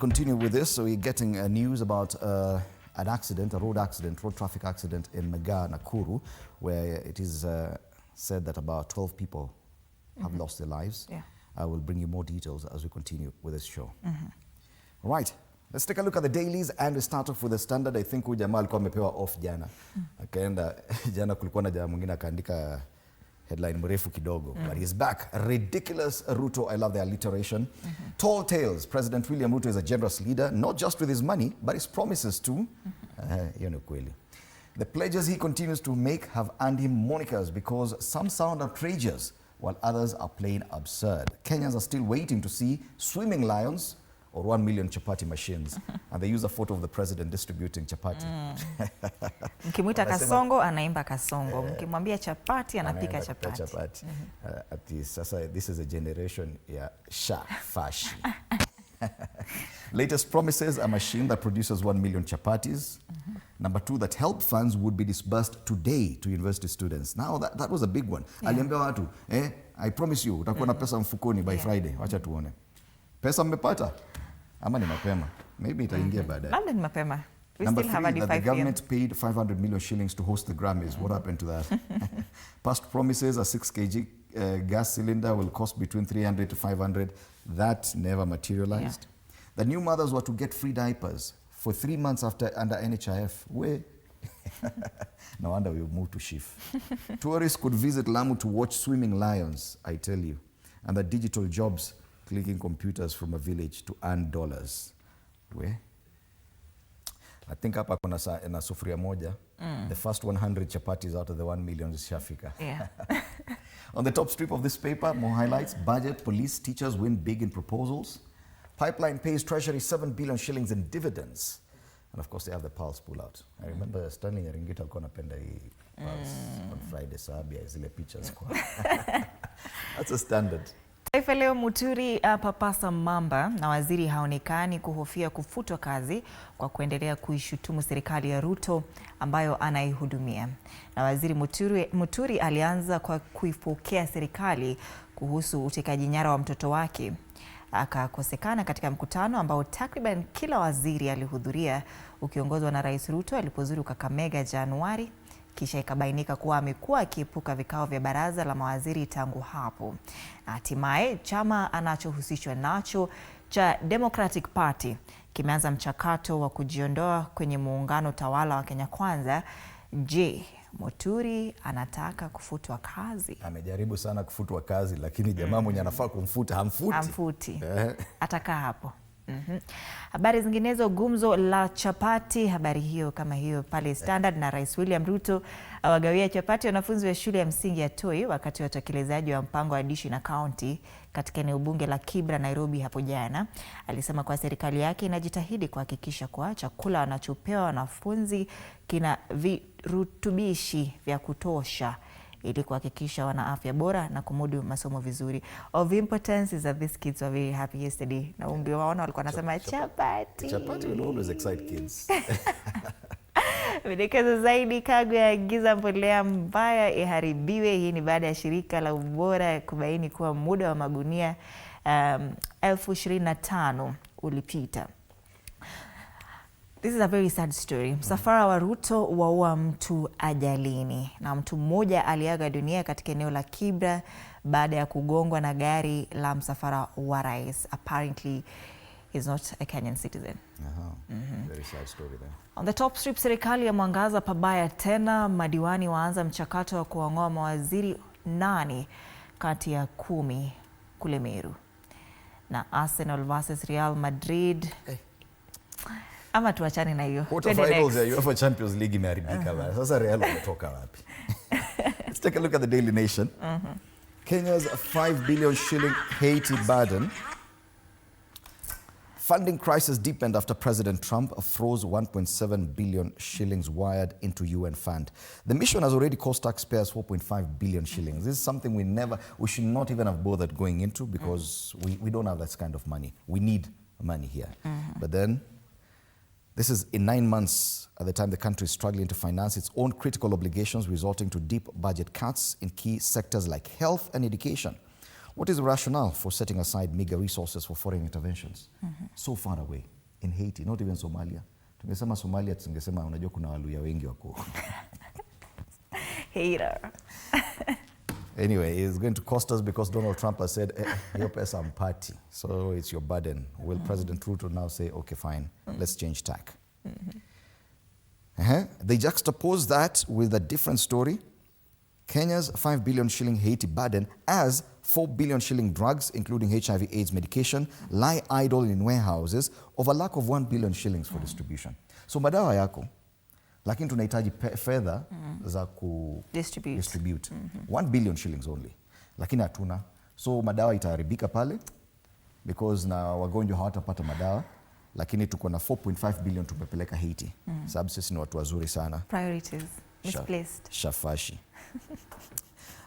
continue with this. So we're getting news about an accident, a road traffic accident in Mbaya, Nakuru, where it is said that about 12 people have lost their lives. Yeah. I will bring you more details as we continue with this show. Right. Let's take a look at the dailies and we start off with the Standard. I think huyu jamaa alikuwa amepewa off jana. Akaenda jana kulikuwa na jamaa mwingine akaandika headline mrefu kidogo. But he's back. Ridiculous Ruto. I love the alliteration. Tall tales. President William Ruto is a generous leader, not just with his money, but his promises too. The pledges he continues to make have earned him monikers because some sound outrageous while others are plain absurd. Kenyans are still waiting to see swimming lions or 1 million chapati machines. And they use a photo of the president distributing chapati. Mkimuita kasongo, anaimba kasongo. Mkimwambia chapati, anapika chapati. At least, this is a generation, fashi. Latest promises, a machine that produces 1 million chapatis. Number 2, that help funds would be disbursed today to university students. Now, that was a big one. Aliambia watu, I promise you, utakuwa na pesa mfukoni by Friday. Wacha tuone. Pesa mmepata? Ama ni mapema? Maybe itaingia baadaye. Labda ni mapema. Number 3, that the government paid 500 million shillings to host the Grammys. What happened to that? Past promises, a 6 kg gas cylinder will cost between 300 to 500. That never materialized. The new mothers were to get free diapers for 3 months under NHIF. Where? No wonder we moved to Shif. Tourists could visit Lamu to watch swimming lions, I tell you. And the digital jobs, clicking computers from a village to earn dollars. Where? I think hapa kuna na sufuria moja. The first 100 chapatis out of the 1 million is shafika. Yeah. On the top strip of this paper, more highlights. Budget, police, teachers win big in proposals. Pipeline pays Treasury 7 billion shillings in dividends. And of course, they have the Pulse pull-out. I remember Stanley Nyaringita alikuwa anapenda hii Pulse on Friday, sababu ya zile pictures kwa. That's a standard. Taifa leo Muturi apapasa mamba na waziri haonekani kuhofia kufutwa kazi kwa kuendelea kuishutumu serikali ya Ruto ambayo anaihudumia. Na waziri Muturi alianza kwa kuifokea serikali kuhusu utekaji nyara wa mtoto wake. Akakosekana katika mkutano ambao takriban kila waziri alihudhuria ukiongozwa na Rais Ruto alipozuru Kakamega Januari. Kisha ikabainika kuwa amekuwa akiepuka vikao vya baraza la mawaziri tangu hapo. Na hatimaye chama anachohusishwa nacho cha Democratic Party kimeanza mchakato wa kujiondoa kwenye muungano tawala wa Kenya Kwanza. Je, Muturi anataka kufutwa kazi? Amejaribu sana kufutwa kazi, lakini jamaa mwenye anafaa kumfuta hamfuti. Atakaa hapo. Habari zinginezo, gumzo la chapati. Habari hiyo kama hiyo pale Standard, na Rais William Ruto awagawia chapati wanafunzi wa shule ya msingi ya Toi wakati wa utekelezaji wa mpango wa dishi na county katika eneo bunge la Kibra, Nairobi hapo jana. Alisema kwa serikali yake inajitahidi kuhakikisha kwa chakula wanachopewa wanafunzi kina virutubishi vya kutosha ili kuhakikisha wana afya bora na kumudu masomo vizuri. Of importance is that these kids were very happy yesterday. Na ndio waona walikuwa wanasema chapati. Chapati will always excite kids. Videkezo zaidi, Kagwe aagiza mbolea mbaya iharibiwe. Hii ni baada ya shirika la ubora kubaini kuwa muda wa magunia 25,000 ulipita. This is a very sad story. Msafara wa Ruto waua mtu ajalini, na mtu mmoja aliaga dunia katika eneo la Kibra baada ya kugongwa na gari la msafara wa rais. Apparently he's not a Kenyan citizen. Very sad story there. On the top strip, serikali ya mwangaza pabaya tena. Madiwani waanza mchakato wa kuang'oa mawaziri 8 kati ya 10 kule Meru. Na Arsenal versus Real Madrid. Ama tuachane na hiyo. Quarterfinals ya UEFA Champions League imeharibika bana. Sasa Real wametoka wapi? Let's take a look at the Daily Nation. Kenya's 5 billion shilling Haiti burden. Funding crisis deepened after President Trump froze 1.7 billion shillings wired into UN fund. The mission has already cost taxpayers 4.5 billion shillings. This is something we should not even have bothered going into because we don't have that kind of money. We need money here. But then, this is in 9 months at the time the country is struggling to finance its own critical obligations, resulting to deep budget cuts in key sectors like health and education. What is the rationale for setting aside meager resources for foreign interventions? So far away, in Haiti, not even Somalia. Tungesema Somalia, tungesema unajua kuna Waluya wengi wako. Hater. Anyway, it's going to cost us because Donald Trump has said, your pesa party, so it's your burden. Will President Ruto now say, okay, fine, let's change tack? They juxtapose that with a different story. Kenya's 5 billion shilling Haiti burden as 4 billion shilling drugs, including HIV/AIDS medication, lie idle in warehouses of a lack of 1 billion shillings for distribution. So madawa yako, lakini tunahitaji fedha za ku distribute. 1 billion shillings only. Lakini hatuna. So madawa itaharibika pale because na wagonjwa hawatapata madawa. Lakini tuko na 4.5 billion tumepeleka Haiti. Sababu sisi ni watu wazuri sana. Priorities. Misplaced. Shafashi.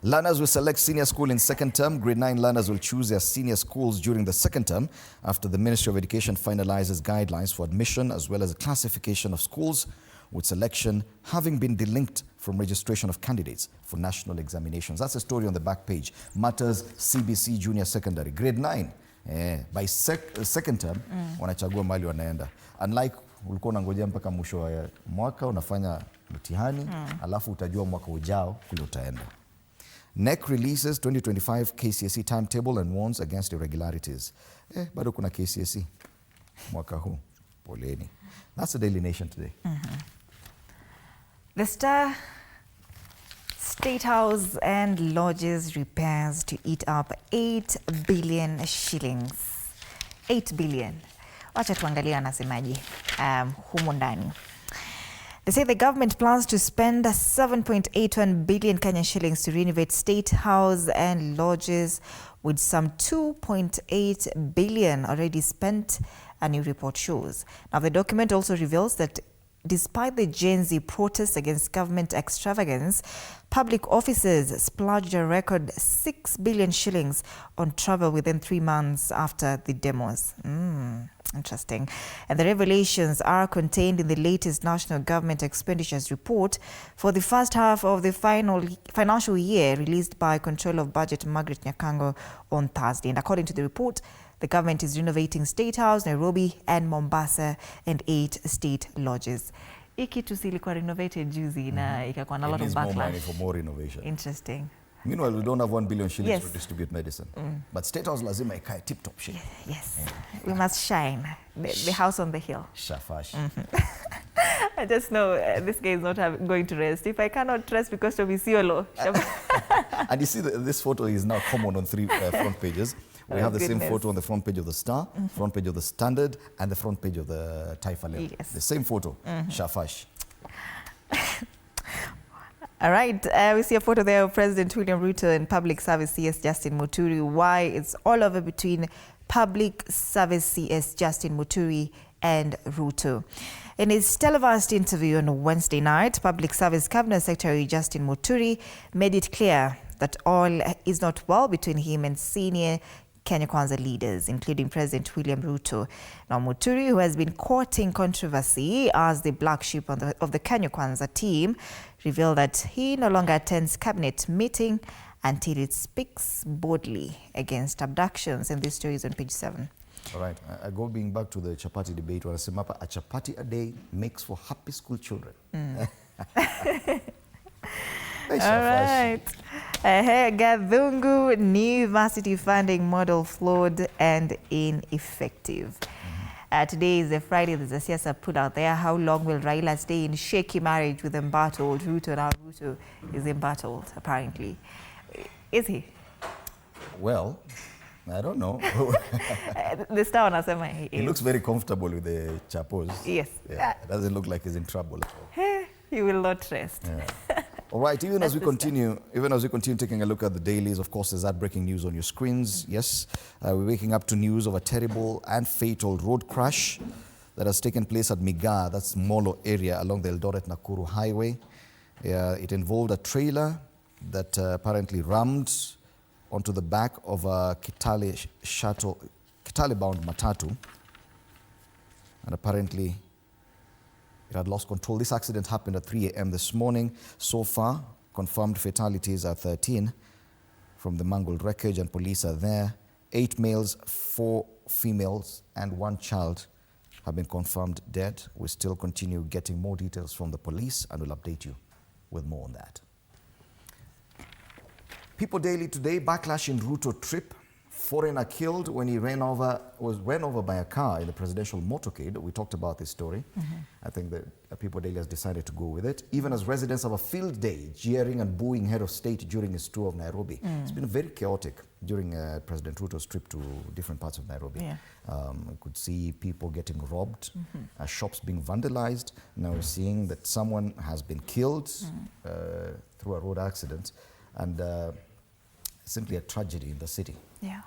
Learners will select senior school in second term. Grade 9 learners will choose their senior schools during the second term after the Ministry of Education finalizes guidelines for admission as well as the classification of schools, with selection having been delinked from registration of candidates for national examinations. That's a story on the back page. Matters CBC Junior Secondary. Grade 9. By second term, wanachagua mahali wanaenda. Unlike ulikuwa unangojea mpaka mwisho wa mwaka unafanya mtihani, alafu utajua mwaka ujao kule utaenda. NEC releases 2025 KCSE timetable and warns against irregularities. Bado kuna KCSE mwaka huu. Poleni. That's the Daily Nation today. The Star, State House and lodges repairs to eat up 8 billion shillings. 8 billion. Wacha tuangalia anasemaje humo ndani. They say the government plans to spend 7.81 billion Kenyan shillings to renovate State House and lodges, with some 2.8 billion already spent, a new report shows. Now, the document also reveals that despite the Gen Z protests against government extravagance, public offices splurged a record 6 billion shillings on travel within 3 months after the demos. Interesting. And the revelations are contained in the latest National Government Expenditures Report for the first half of the financial year, released by Controller of Budget Margaret Nyakango on Thursday. And according to the report, the government is renovating State House, Nairobi and Mombasa, and 8 state lodges. Hii kitu silikuwa renovated juzi na ikakuwa na lot of backlash. More money for more renovation. Interesting. Meanwhile, we don't have 1 billion shillings to distribute medicine. But State House lazima ikae tip-top shape. Yes. We must shine. The house on the hill. Shafash. I just know this guy is not going to rest. If I cannot rest because of Isiolo. And you see, this photo is now common on 3 front pages. We have the same photo on the front page of the Star, front page of the Standard, and the front page of the Taifa Leo. Yes. The same photo. Shafash. All right, we see a photo there of President William Ruto and Public Service CS Justin Muturi. Why? It's all over between Public Service CS Justin Muturi and Ruto. In his televised interview on Wednesday night, Public Service Cabinet Secretary Justin Muturi made it clear that all is not well between him and senior Kenya Kwanza leaders, including President William Ruto. Now, Muturi, who has been courting controversy as the black sheep of the Kenya Kwanza team, revealed that he no longer attends cabinet meeting until it speaks boldly against abductions. And this story is on page 7. All right, going back to the chapati debate, wanasema hapa a chapati a day makes for happy school children. All right. Gadhungu, new varsity funding model flawed and ineffective. Today is a Friday. There's a siasa put out there. How long will Raila stay in shaky marriage with embattled Ruto? Now Ruto is embattled, apparently. Is he? Well, I don't know. The Star anasema he looks very comfortable with the chapos. Yes. Yeah, it doesn't look like he's in trouble at all. He will not rest. Yeah. All right, even as we continue taking a look at the dailies, of course, there's that breaking news on your screens. Yes, we're waking up to news of a terrible and fatal road crash that has taken place at Miga, that's Molo area along the Eldoret-Nakuru highway. It involved a trailer that apparently rammed onto the back of a Kitale-bound matatu, and apparently it had lost control. This accident happened at 3 a.m. this morning. So far, confirmed fatalities are 13. from the mangled wreckage, and police are there. 8 males, 4 females, and 1 child have been confirmed dead. We still continue getting more details from the police, and we'll update you with more on that. People Daily today, backlash in Ruto trip. Foreigner killed when he ran over by a car in the presidential motorcade. We talked about this story. I think that People Daily has decided to go with it. Even as residents have a field day, jeering and booing head of state during his tour of Nairobi. It's been very chaotic during President Ruto's trip to different parts of Nairobi. We could see people getting robbed, shops being vandalized. Now we're seeing that someone has been killed through a road accident, and simply a tragedy in the city.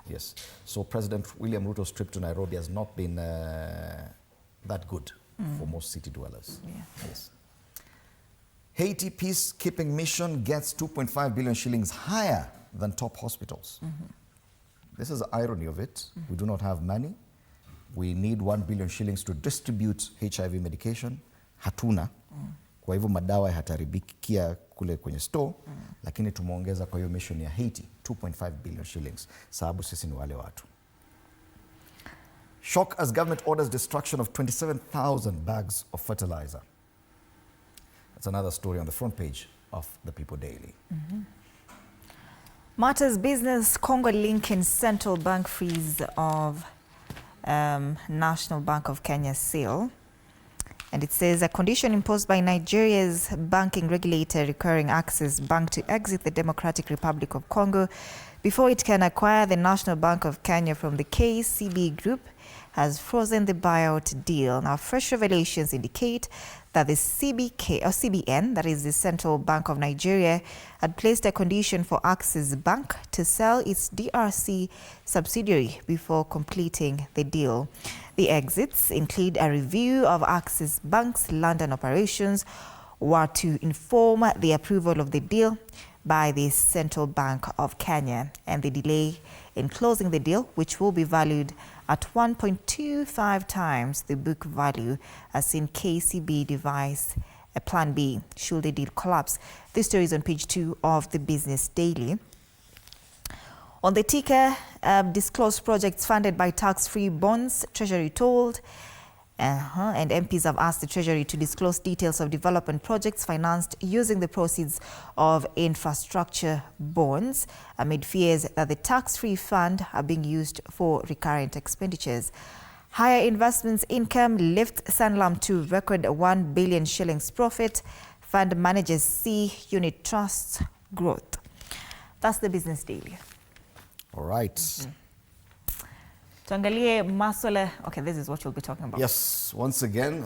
Yes. So President William Ruto's trip to Nairobi has not been that good for most city dwellers. Yes. Haiti peacekeeping mission gets 2.5 billion shillings higher than top hospitals. This is the irony of it. We do not have money. We need 1 billion shillings to distribute HIV medication. Hatuna. Kwa hivyo madawa hataribikia kule kwenye store, lakini tumeongeza kwa hiyo mission ya Haiti 2.5 billion shillings. Sababu sisi ni wale watu. Shock as government orders destruction of 27,000 bags of fertilizer. That's another story on the front page of the People Daily. Matters business, Congo linking central bank freeze of National Bank of Kenya sale. And it says a condition imposed by Nigeria's banking regulator requiring Access Bank to exit the Democratic Republic of Congo before it can acquire the National Bank of Kenya from the KSh8B group has frozen the buyout deal. Now, fresh revelations indicate that the CBN, that is the Central Bank of Nigeria, had placed a condition for Access Bank to sell its DRC subsidiary before completing the deal. The exits include a review of Access Bank's London operations, were to inform the approval of the deal by the Central Bank of Kenya, and the delay in closing the deal, which will be valued at 1.25 times the book value, as seen KCB devise a plan B should the deal collapse. This story is on page 2 of the Business Daily. On the ticker, disclosed projects funded by tax-free bonds, Treasury told. And MPs have asked the Treasury to disclose details of development projects financed using the proceeds of infrastructure bonds, amid fears that the tax-free fund are being used for recurrent expenditures. Higher investments income lift Sanlam to record 1 billion shillings profit. Fund managers see unit trusts growth. That's the Business Daily. All right. Tuangalie maswala. Okay, this is what you'll be talking about. Yes, once again,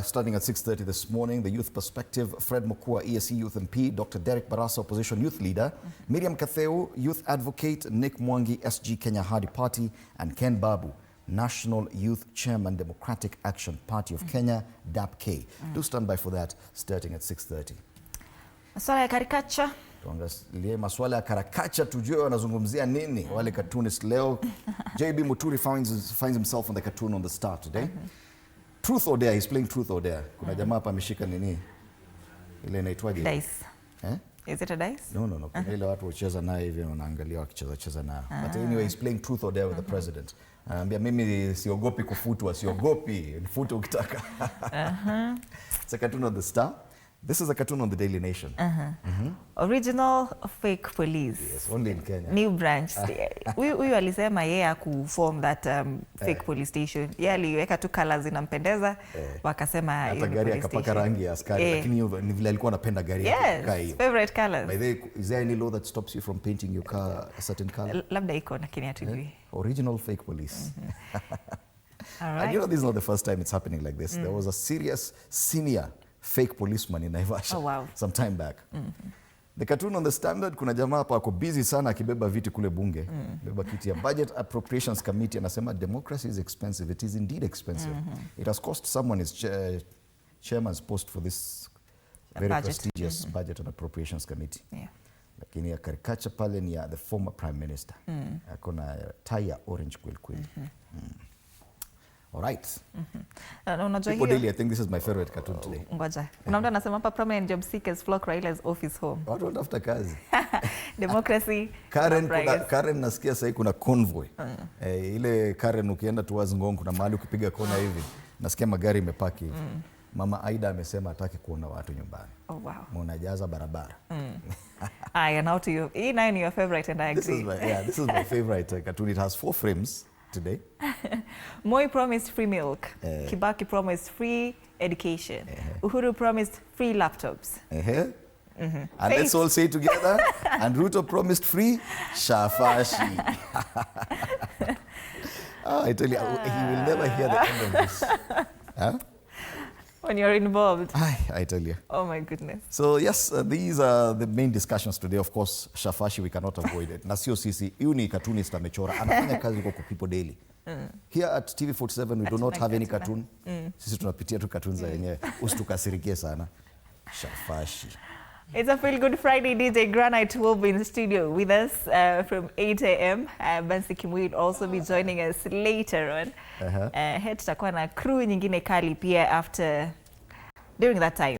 starting at 6:30 this morning, the Youth Perspective, Fred Mukua, ESC Youth MP, Dr. Derek Barasa, Opposition Youth Leader, Miriam Katheu, Youth Advocate, Nick Mwangi, SG Kenya Hardy Party, and Ken Babu, National Youth Chairman, Democratic Action Party of Kenya, DAP-K. Do stand by for that, starting at 6:30. Maswala ya caricature. Tuangalie maswala ya karakacha, tujue wanazungumzia nini wale cartoonists leo. JB Muturi finds himself on the cartoon on the Star today. Truth or Dare, he's playing Truth or Dare. Kuna jamaa hapa ameshika nini? Ile inaitwaje? Dice. Is it a dice? No. Kuna ile watu wacheza naye hivi wanaangalia wakicheza nayo. But anyway, he's playing Truth or Dare with the president. Anambia mimi siogopi kufutwa, siogopi, nifutu ukitaka. It's a cartoon on the Star. This is a cartoon on the Daily Nation. Original fake police. Yes, only in Kenya. New branch. Huyu alisema yeye akuform that fake police station. Yeye aliweka tu colors inampendeza, wakasema hata gari akapaka rangi ya askari, lakini ni vile alikuwa anapenda gari yake. Yes, favorite colors. By the way, is there any law that stops you from painting your car a certain color? Labda iko lakini hatujui. Original fake police. All right. And you know, this is not the first time it's happening like this. There was a serious senior fake policeman in Naivasha some time back. The cartoon on the Standard, kuna jamaa hapa ako busy sana akibeba viti kule bunge. Beba kiti ya Budget Appropriations Committee, anasema democracy is expensive. It is indeed expensive. It has cost someone his chairman's post for this very prestigious Budget and Appropriations Committee. Lakini ya caricature pale ni ya the former prime minister. Akona tie ya orange kweli. All right. People Daily, I think this is my favorite cartoon today. Ngoja. Kuna mtu anasema hapa prominent job seekers flock Raila's office home. Watu wanatafuta kazi. Democracy. Karen nasikia sasa kuna convoy. Ile Karen ukienda towards Ngong kuna mahali ukipiga kona hivi. Nasikia magari imepaki hivi. Mama Aida amesema hataki kuona watu nyumbani. Oh wow. Munajaza barabara. And now to you. E9 your favorite and I agree. This is my favorite cartoon. It has 4 frames today. Moi promised free milk. Kibaki promised free education. Uhuru promised free laptops. And let's all say together. And Ruto promised free shafashi. I tell you, he will never hear the end of this. Huh? When you're involved. I tell you. Oh my goodness. So yes, these are the main discussions today. Of course, shafashi, we cannot avoid it. Na sio sisi, huyu ni cartoonist amechora. Anafanya kazi kwa people daily. Here at TV47, we do not have any cartoon. Sisi tunapitia tu cartoons za yenyewe. Usitukasirikie sana. Shafashi. It's a Feel Good Friday. DJ Granite will be in the studio with us from 8 a.m. Bansi Kimui will also be joining us later on. Tutakuwa na crew nyingine kali pia during that time.